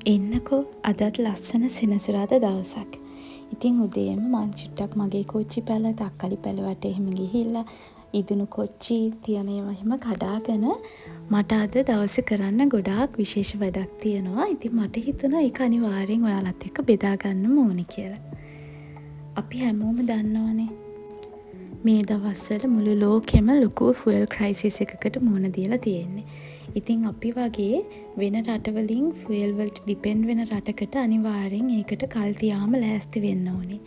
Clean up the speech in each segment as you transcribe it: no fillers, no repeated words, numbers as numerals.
එන්නකෝ අදත් ලස්සන සෙනසුරාදා දවසක්. ඉතින් උදේම මං චුට්ටක් මගේ කොච්චි පැල තක්කලි පැල වටේ එහෙම ගිහිල්ලා ඉදුණු කොච්චි තියන ඒවා එහෙම කඩාගෙන මට අද දවසේ කරන්න ගොඩාක් විශේෂ වැඩක් තියෙනවා. ඉතින් මට හිතුණා ඒක අනිවාර්යෙන් ඔයාලත් එක්ක බෙදා ගන්න ඕනේ කියලා. අපි හැමෝම දන්නවනේ මේ දවස්වල මුළු ලෝකෙම ලොකු ෆුවල් ක්‍රයිසිස් එකකට මුහුණ දීලා තියෙන්නේ. ඉතින් අපි වගේ වෙන රටවලින් ෆුවල් වලට ඩිපෙන්ඩ් වෙන රටකට අනිවාර්යෙන් ඒකට කල් තියාම ලෑස්ති වෙන්න ඕනේ.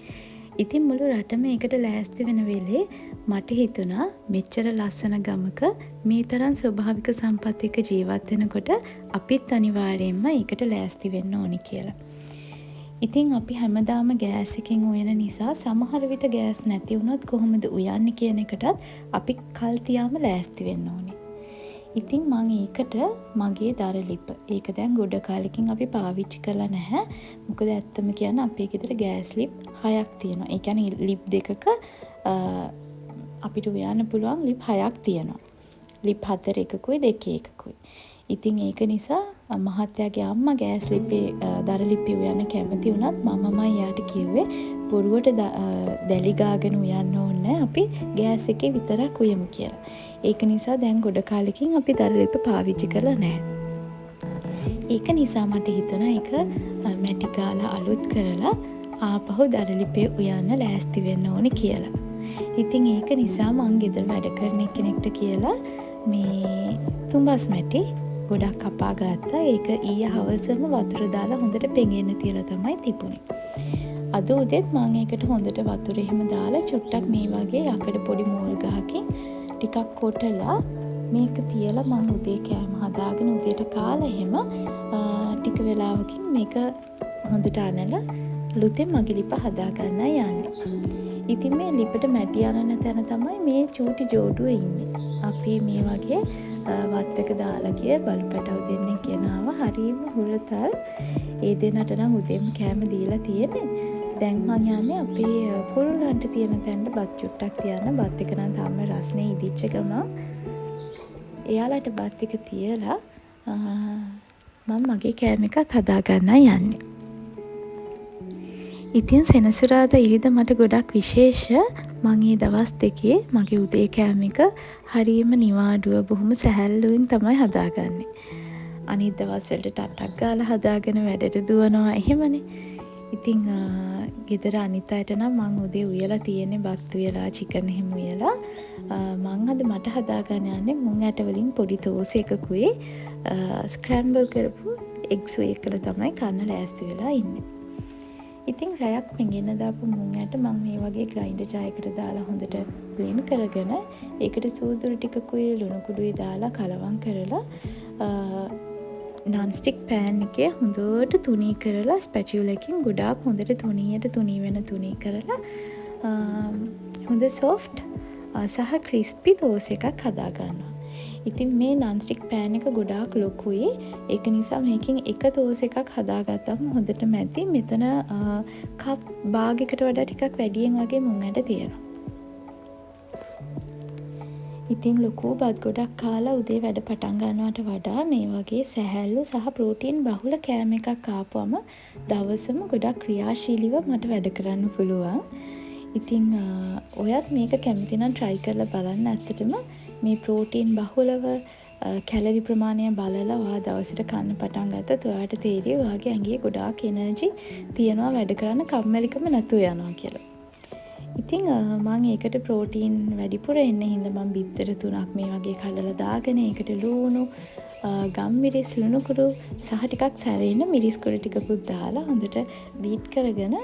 ඉතින් මුළු රටම ඒකට ලෑස්ති වෙන වෙලේ මට හිතුණා මෙච්චර ලස්සන ගමක මේ තරම් ස්වභාවික සම්පත් එක්ක ජීවත් වෙනකොට අපිත් අනිවාර්යෙන්ම ඒකට ලෑස්ති වෙන්න ඕනේ කියලා. ඉතින් අපි හැමදාම ගෑස් එකෙන් උයන නිසා සමහර විට ගෑස් නැති වුණොත් කොහොමද උයන්නේ කියන එකටත් අපි කල් තියාම ලෑස්ති වෙන්න ඕනේ. ඉතින් මම ඒකට මගේ දරලිප. ඒක දැන් ගොඩ කාලෙකින් අපි පාවිච්චි කරලා නැහැ. මොකද ඇත්තම කියන්න අපේ ගෙදර ගෑස් ලිප් 6ක් තියෙනවා. ඒ කියන්නේ ලිප් දෙකක අපිට උයන්න පුළුවන් ලිප් 6ක් තියෙනවා. ලිප් 4 එකකුයි 2 එකකුයි. ඉතින් ඒක නිසා මහත්තයාගේ අම්මා ගෑස් ලිපේ දරලිපේ උයන්න කැමති වුණත් මමමයි යාට කිව්වේ බොරුවට දැලි ගාගෙන උයන්න ඕනේ අපි ගෑස් එකේ විතරක් උයමු කියලා. ඒක නිසා දැන් ගොඩ කාලෙකින් අපි දරලිප පාවිච්චි කරලා නැහැ. ඒක නිසා මට හිතුණා ඒක මැටි ගාලා අලුත් කරලා ආපහු දරලිපේ උයන්න ලෑස්ති වෙන්න ඕනේ කියලා. ඉතින් ඒක නිසා මං ගෙදර වැඩ කරන කෙනෙක්ට කියලා මේ තුඹස් මැටි ගොඩක් කපා ගත්තා. ඒක ඊයේ හවසම වතුර දාලා හොඳට පෙඟෙන්න තියලා තමයි තිබුණේ. අද උදේත් මම ඒකට හොඳට වතුර එහෙම දාලා චුට්ටක් මේ වගේ යකඩ පොඩි මෝල් ගහකින් ටිකක් කොටලා මේක තියලා මම උදේ කෑම හදාගෙන උදේට කාලා එහෙම ටික වෙලාවකින් මේක හොඳට අනලා ලුතෙන් මගේ ලිප හදා ගන්නයි යන්නේ. ඉතින් මේ ලිපට මැටි අනන තැන තමයි මේ චූටි ජෝඩුව ඉන්නේ. අපි මේ වගේ වත්තක දාලා ගිය බලපටව දෙන්නේ කියනවා හරිම හුරතල්. ඒ දෙන්නට නම් උදේම කෑම දීලා තියෙන්නේ. දැන් මං යන්නේ අපේ කුරුල්ලන්ට තියෙන තැනට බත් චුට්ටක් තියන්න. බත් එක නම් තාම රස්නේ ඉදිච්ච ගමන් එයාලට බත් එක තියලා මම මගේ කෑම එකත් හදා ගන්නයි යන්නේ. ඉතින් සෙනසුරාදා ඉරිදා මට ගොඩක් විශේෂ. මම මේ දවස් දෙකේ මගේ උදේ කෑම එක හරියම නිවාඩුව බොහොම සැහැල්ලුවෙන් තමයි හදාගන්නේ. අනිත් දවස් වලට ටටක් ගාලා හදාගෙන වැඩට දුවනවා එහෙමනේ. ඉතින් ගෙදර අනිත් අයට නම් මම උදේ උයලා තියෙන්නේ බත් උයලා චිකන් එහෙම උයලා මං අද මට හදාගන්න යන්නේ මුං ඇට වලින් පොඩි තෝස එකකුයි ස්ක්‍රැම්බල් කරපු එග්ස් එකල තමයි කන්න ලෑස්ති වෙලා ඉන්නේ. ඉතින් රැයක් පෙඟෙන්න දාපු මුං ඇට මම මේ වගේ ග්‍රයින්ඩර් ජායකට දාලා හොඳට බ්ලෙන්ඩ් කරගෙන ඒකට සූදුරු ටිකකුයි ලුණු කුඩුයි දාලා කලවම් කරලා non stick pan එකේ හොඳට තුනී කරලා ස්පැචියුල එකකින් ගොඩාක් හොඳට තුනී වෙන තුනී කරලා හොඳ soft සහ crispy දෝස එකක් හදා ගන්නවා. ඉතින් මේ non stick pan එක ගොඩාක් ලොකුයි. ඒක නිසා මේකෙන් එක දෝස එකක් හදාගත්තම හොඳට මැදි. මෙතන කප් භාගයකට වඩා ටිකක් වැඩියෙන් වගේ මුං ඇට තියෙනවා. ඉතින් ලොකු බත් ගොඩක් කාලා උදේ වැඩ පටන් ගන්නවට වඩා මේ වගේ සැහැල්ලු සහ ප්‍රෝටීන් බහුල කෑම එකක් කාපුවම දවසම ගොඩක් ක්‍රියාශීලීව මට වැඩ කරන්න පුළුවන්. ඉතින් ඔයත් මේක කැමති නම් try කරලා බලන්න. ඇත්තටම මේ ප්‍රෝටීන් බහුලව කැලරි ප්‍රමාණය බලලා ඔයා දවසට කන්න පටන් ගත්තොත් ඔයාට තේරෙයි ඔයාගේ ඇඟේ ගොඩාක් එනර්ජි තියනවා වැඩ කරන්න කම්මැලිකම නැතුව යනවා කියලා. ඉතින් මම ඒකට ප්‍රෝටීන් වැඩිපුර එන්න හින්දා මම බිත්තර 3ක් මේ වගේ කලලා දාගෙන ඒකට ලුණු ගම්මිරිස් ලුණු කුඩු සහ ටිකක් සැරෙන්න මිරිස් කුඩු ටිකකුත් දාලා හොඳට බීට් කරගෙන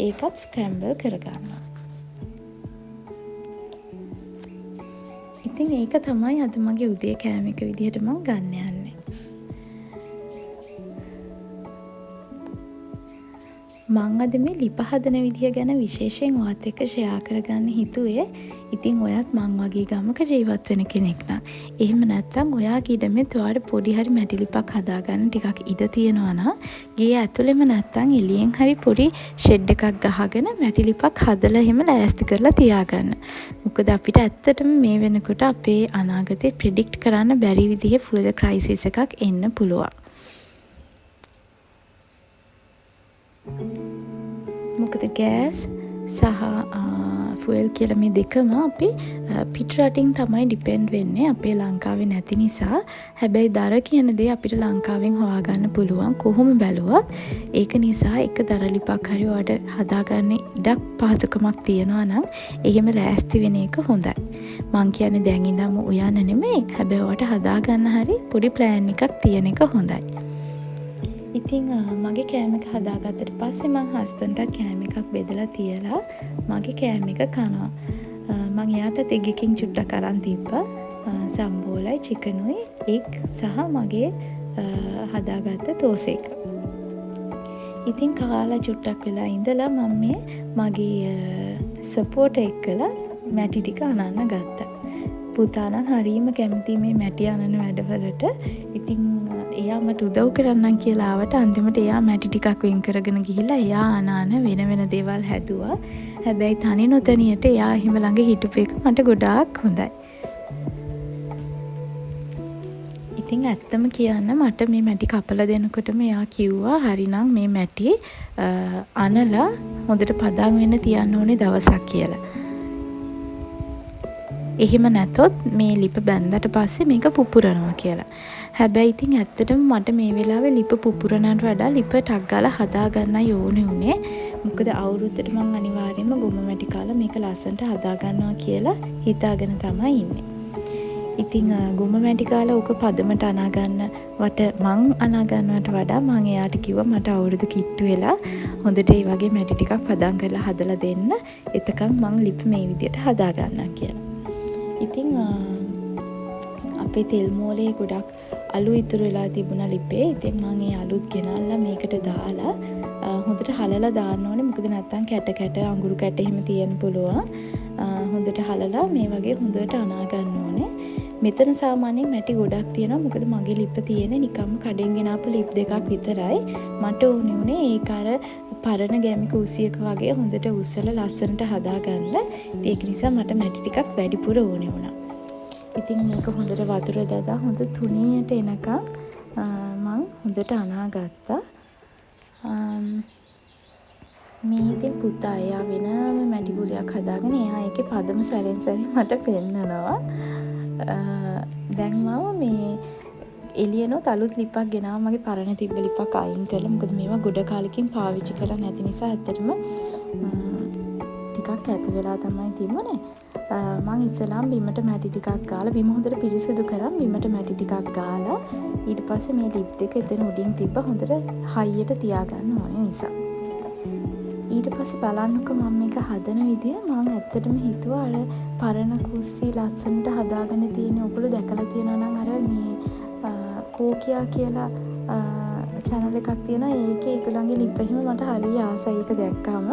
ඒකත් ස්ක්‍රැම්බල් කරගන්නවා. ඉතින් ඒක තමයි අද මගේ උදේ කෑම එක විදිහට මම ගන්න යන්නේ. මං අද මේ ලිප හදන විදිය ගැන විශේෂයෙන් ඔයත් එක්ක ෂෙයා කරගන්න හිතුවේ. ඉතින් ඔයත් මං වගේ ගමක ජීවත් වෙන කෙනෙක් නම් එහෙම නැත්නම් ඔයාගේ ඉඩමෙත් ඔයාට පොඩි හරි මැටි ලිපක් හදාගන්න ටිකක් ඉඩ තියෙනවා නම් ගේ ඇතුළෙම නැත්නම් එළියෙන් හරි පොඩි ෂෙඩ් එකක් ගහගෙන මැටි ලිපක් හදලා එහෙම ලෑස්ති කරලා තියාගන්න. මොකද අපිට ඇත්තටම මේ වෙනකොට අපේ අනාගතේ ප්‍රෙඩික්ට් කරන්න බැරි විදිහේ ෆුවල් ක්‍රයිසිස් එකක් එන්න පුළුවන්. මොකද ගෑස් සහ ෆුවල් කියලා මේ දෙකම අපි පිට රටින් තමයි ඩිපෙන්ඩ් වෙන්නේ අපේ ලංකාවේ නැති නිසා. හැබැයි දර කියන දේ අපිට ලංකාවෙන් හොයාගන්න පුළුවන් කොහොම බැලුවත්. ඒක නිසා එක දර ලිපක් හරි ඔයාලට හදාගන්න ඉඩක් පහසුකමක් තියනවා නම් එහෙම ලෑස්ති වෙන එක හොඳයි. මං කියන්නේ දැන් ඉඳන්ම උයන්න නෙමෙයි. හැබැයි ඔයාලට හදාගන්න හරි පොඩි ප්ලෑන් එකක් තියෙන එක හොඳයි. ඉතින් මගේ කෑම එක හදාගත්තට පස්සේ මං හස්බන්ඩ්ටත් කෑම එකක් බෙදලා තියලා මගේ කෑම එක කනවා. මං එයාට එග්ගකින් චුට්ටක් අරන් තිබ්බා. සම්බෝලයි චිකනුයි එග් සහ මගේ හදාගත්ත තෝසෙක්. ඉතින් කාලා චුට්ටක් වෙලා ඉඳලා මම මේ මගේ සපෝට් එක්කලා මැටි ටික අනන්න ගත්තා. පුතා නම් හරීම කැමති මේ මැටි අනන වැඩවලට. ඉතින් එයා මට උදව් කරන්නම් කියලා ආවට අන්තිමට එයා මැටි ටිකක් වෙන් කරගෙන ගිහිල්ලා එයා අනාන වෙන වෙන දේවල් හැදුවා. හැබැයි තනි නොතනියට එයා එහෙම ළඟ හිටපු එක මට ගොඩාක් හොඳයි. ඉතින් ඇත්තම කියන්න මට මේ මැටි කපලා දෙනකොටම එයා කිව්වා හරිනම් මේ මැටි අනලා හොඳට පදන් වෙන්න තියන්න ඕනේ දවසක් කියලා. එහෙම නැතොත් මේ ලිප බැන්දට පස්සේ මේක පුපුරනවා කියලා. හැබැයි ඉතින් ඇත්තටම මට මේ වෙලාවේ ලිප පුපුරනට වඩා ලිප ටක් ගාලා හදා ගන්නයි ඕනේ උනේ. මොකද අවුරුද්දට මං අනිවාර්යයෙන්ම ගොම මැටි කාලා මේක ලස්සනට හදා ගන්නවා කියලා හිතාගෙන තමයි ඉන්නේ. ඉතින් ගොම මැටි කාලා ඕක පදමට අනා ගන්නවට මං අනා ගන්නවට වඩා මං එයාට කිව්වා මට අවුරුදු කිට්ටු වෙලා හොඳට ඒ වගේ මැටි ටිකක් පදම් කරලා හදලා දෙන්න. එතකන් මං ලිප මේ විදියට හදා ගන්නම් කියලා. ඉතින් අපේ තෙල් මෝලේ ගොඩක් අලු ඉතුරු වෙලා තිබුණා ලිපේ. ඉතින් මම ඒ අලුත් ගෙනල්ලා මේකට දාලා හොඳට හලලා දාන්න ඕනේ. මොකද නැත්තම් කැට කැට අඟුරු කැට එහෙම තියෙන්න පුළුවන්. හොඳට හලලා මේ වගේ හොඳට අනා ගන්න ඕනේ. මෙතන සාමාන්‍යයෙන් මැටි ගොඩක් තියෙනවා. මොකද මගේ ලිප තියෙන්නේ නිකම්ම කඩෙන් ගෙනාපු ලිප් දෙකක් විතරයි. මට ඕනේ උනේ ඒක අර පරණ ගැමි කුස්සියක වගේ හොඳට උස්සලා ලස්සනට හදාගන්න. ඒක නිසා මට මැටි ටිකක් වැඩිපුර ඕනේ වුණා. ඉතින් මේක හොඳට වතුර දැදලා හොඳ තුනියට එනකම් මං හොඳට අනාගත්තා. මේ ඉතින් පුතා එයා වෙනම මැටි ගුලියක් හදාගෙන එයා ඒකේ පදම සැරෙන් සැරේ මට පෙන්නනවා. දැන් මම මේ එළියනොත් අලුත් ලිපක් ගෙනාවා. මගේ පරණ තිබ්බ ලිපක් අයින් කරලා. මොකද මේවා ගොඩ කාලෙකින් පාවිච්චි කරලා නැති නිසා ඇත්තටම ටිකක් ඇත වෙලා තමයි තිබුණේ. මං ඉස්සෙල්ලාම බිමට මැටි ටිකක් ගාලා බිම හොඳට පිරිසිදු කරන් බිමට මැටි ටිකක් ගාලා ඊට පස්සේ මේ ලිප් දෙක එතන උඩින් තිබ්බ හොඳට හයියට තියාගන්න ඕනේ නිසා. ඊට පස්සේ බලන්නකො මම මේක හදන විදිය මම ඇත්තටම හිතුවා අර පරණ කුස්සි ලස්සනට හදාගෙන තියෙන ඔයගොල්ලෝ දැකලා තියෙනවා නම් අර මේ කෝකියා කියලා channel එකක් තියෙනවා. ඒකේ ඒගොල්ලන්ගේ ලිප් එහෙම මට හරිය ආසයි ඒක දැක්කම.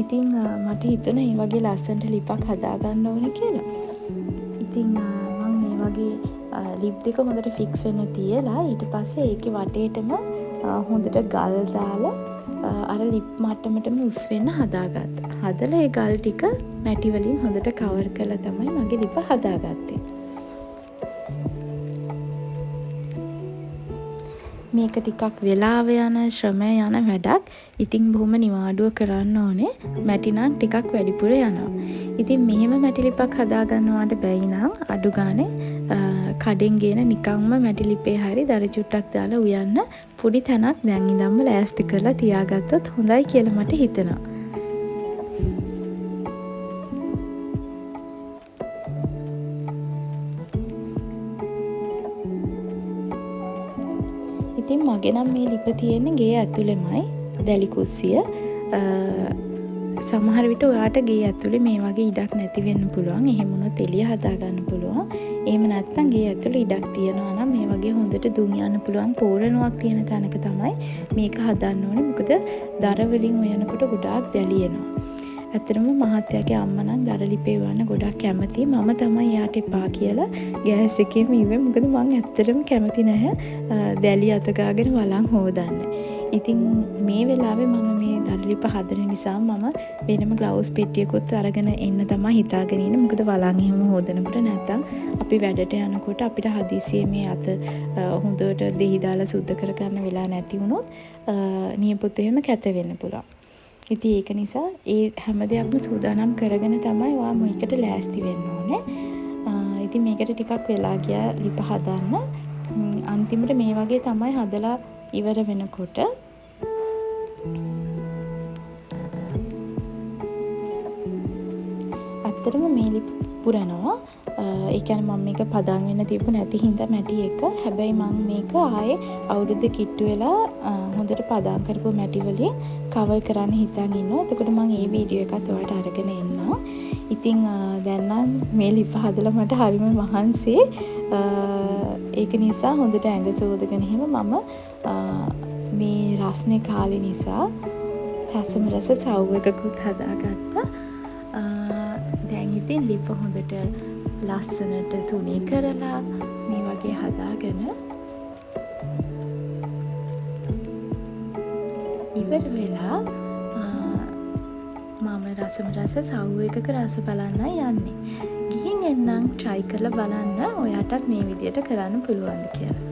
ඉතින් මට හිතුණා මේ වගේ ලස්සනට ලිපක් හදාගන්න ඕනේ කියලා. ඉතින් මම මේ වගේ ලිප් දෙක හොඳට ෆික්ස් වෙන්න තියලා ඊට පස්සේ ඒකේ වටේටම හොඳට ගල් දාලා අර ලිප් මට්ටමටම උස් වෙන්න හදාගත්තා. හදලා ඒ ගල් ටික මැටි වලින් හොඳට කවර් කරලා තමයි මගේ ලිප හදාගත්තේ. මේක ටිකක් වෙලාව යන ශ්‍රමය යන වැඩක්. ඉතින් බොහොම නිවාඩුව කරන්න ඕනේ. මැටි නම් ටිකක් වැඩිපුර යනවා. ඉතින් මෙහෙම මැටි ලිපක් හදා ගන්නවාට බැයි නම් අඩු ගානේ කඩෙන් ගෙන නිකම්ම මැටි ලිපේ හරි දර චුට්ටක් දාලා උයන්න පොඩි තැනක් දැන් ඉඳන්ම ලෑස්ති කරලා තියාගත්තොත් හොඳයි කියලා මට හිතෙනවා. ඉතින් මගේ නම් මේ ලිප තියෙන්නේ ගේ ඇතුළෙමයි දැලි කුස්සිය. සමහර විට ඔයාට ගේ ඇතුලේ මේ වගේ ඉඩක් නැති වෙන්න පුළුවන්. එහෙම වුණොත් එළිය හදා ගන්න පුළුවන්. එහෙම නැත්නම් ගේ ඇතුලේ ඉඩක් තියනවා නම් මේ වගේ හොඳට දුම් යන්න පුළුවන් පෝරණුවක් තියෙන තැනක තමයි මේක හදන්න ඕනේ. මොකද දර වලින් උයනකොට ගොඩාක් දැලියෙනවා. ඇත්තටම මහත්තයාගේ අම්මා නම් දර ලිපේ වන්න ගොඩක් කැමතියි. මම තමයි යාට එපා කියලා ගෑස් එකේම ඉවේ. මොකද මං ඇත්තටම කැමති නැහැ දැලි අත ගාගෙන වලන් හොදන්න. ඉතින් මේ වෙලාවේ මම මේ දර ලිප හදන නිසා මම වෙනම ග්ලව්ස් පෙට්ටියකුත් අරගෙන එන්න තමයි හිතාගෙන ඉන්නේ. මොකද වලන් එහෙම හොදනකොට නැත්තම් අපි වැඩට යනකොට අපිට හදිසියෙ මේ අත හොඳට දෙහි දාලා සුද්ධ කරගන්න වෙලා නැති වුණොත් නියපොතු එහෙම කැත වෙන්න පුළුවන්. ඉතින් ඒක නිසා ඒ හැම දෙයක්ම සූදානම් කරගෙන තමයි ඔයා මේකට ලෑස්ති වෙන්න ඕනේ. ඉතින් මේකට ටිකක් වෙලා ගියා ලිප හදන්න. අන්තිමට මේ වගේ තමයි හදලා ඉවර වෙනකොට ඇත්තටම මේ ලිප පුරනවා. ඒ කියන්නේ මම මේක පදන් වෙන්න තිබ්බ නැති හින්දා මැටි එක. හැබැයි මම මේක ආයේ අවුරුද්ද කිට්ටු වෙලා හොඳට පදම් කරපු මැටි වලින් කවර් කරන්න හිතන් ඉන්නවා. එතකොට මම මේ වීඩියෝ එකත් ඔයාලට අරගෙන එන්නම්. ඉතින් දැන් නම් මේ ලිප හදලා මට හරිම මහන්සි. ඒක නිසා හොඳට ඇඟ සෝදගෙන එහෙම මම මේ රස්නේ කාලේ නිසා රසම රස සව් එකකුත් හදාගත්තා. දැන් ඉතින් ලිප හොඳට ලස්සනට තුනී කරලා මේ වගේ හදාගෙන ඉවර වෙලා මම රසම රස සව් එකක රස බලන්නයි යන්නේ. ගිහින් එන්නම් try කරලා බලන්න ඔයාටත් මේ විදියට කරන්න පුළුවන්ද කියලා.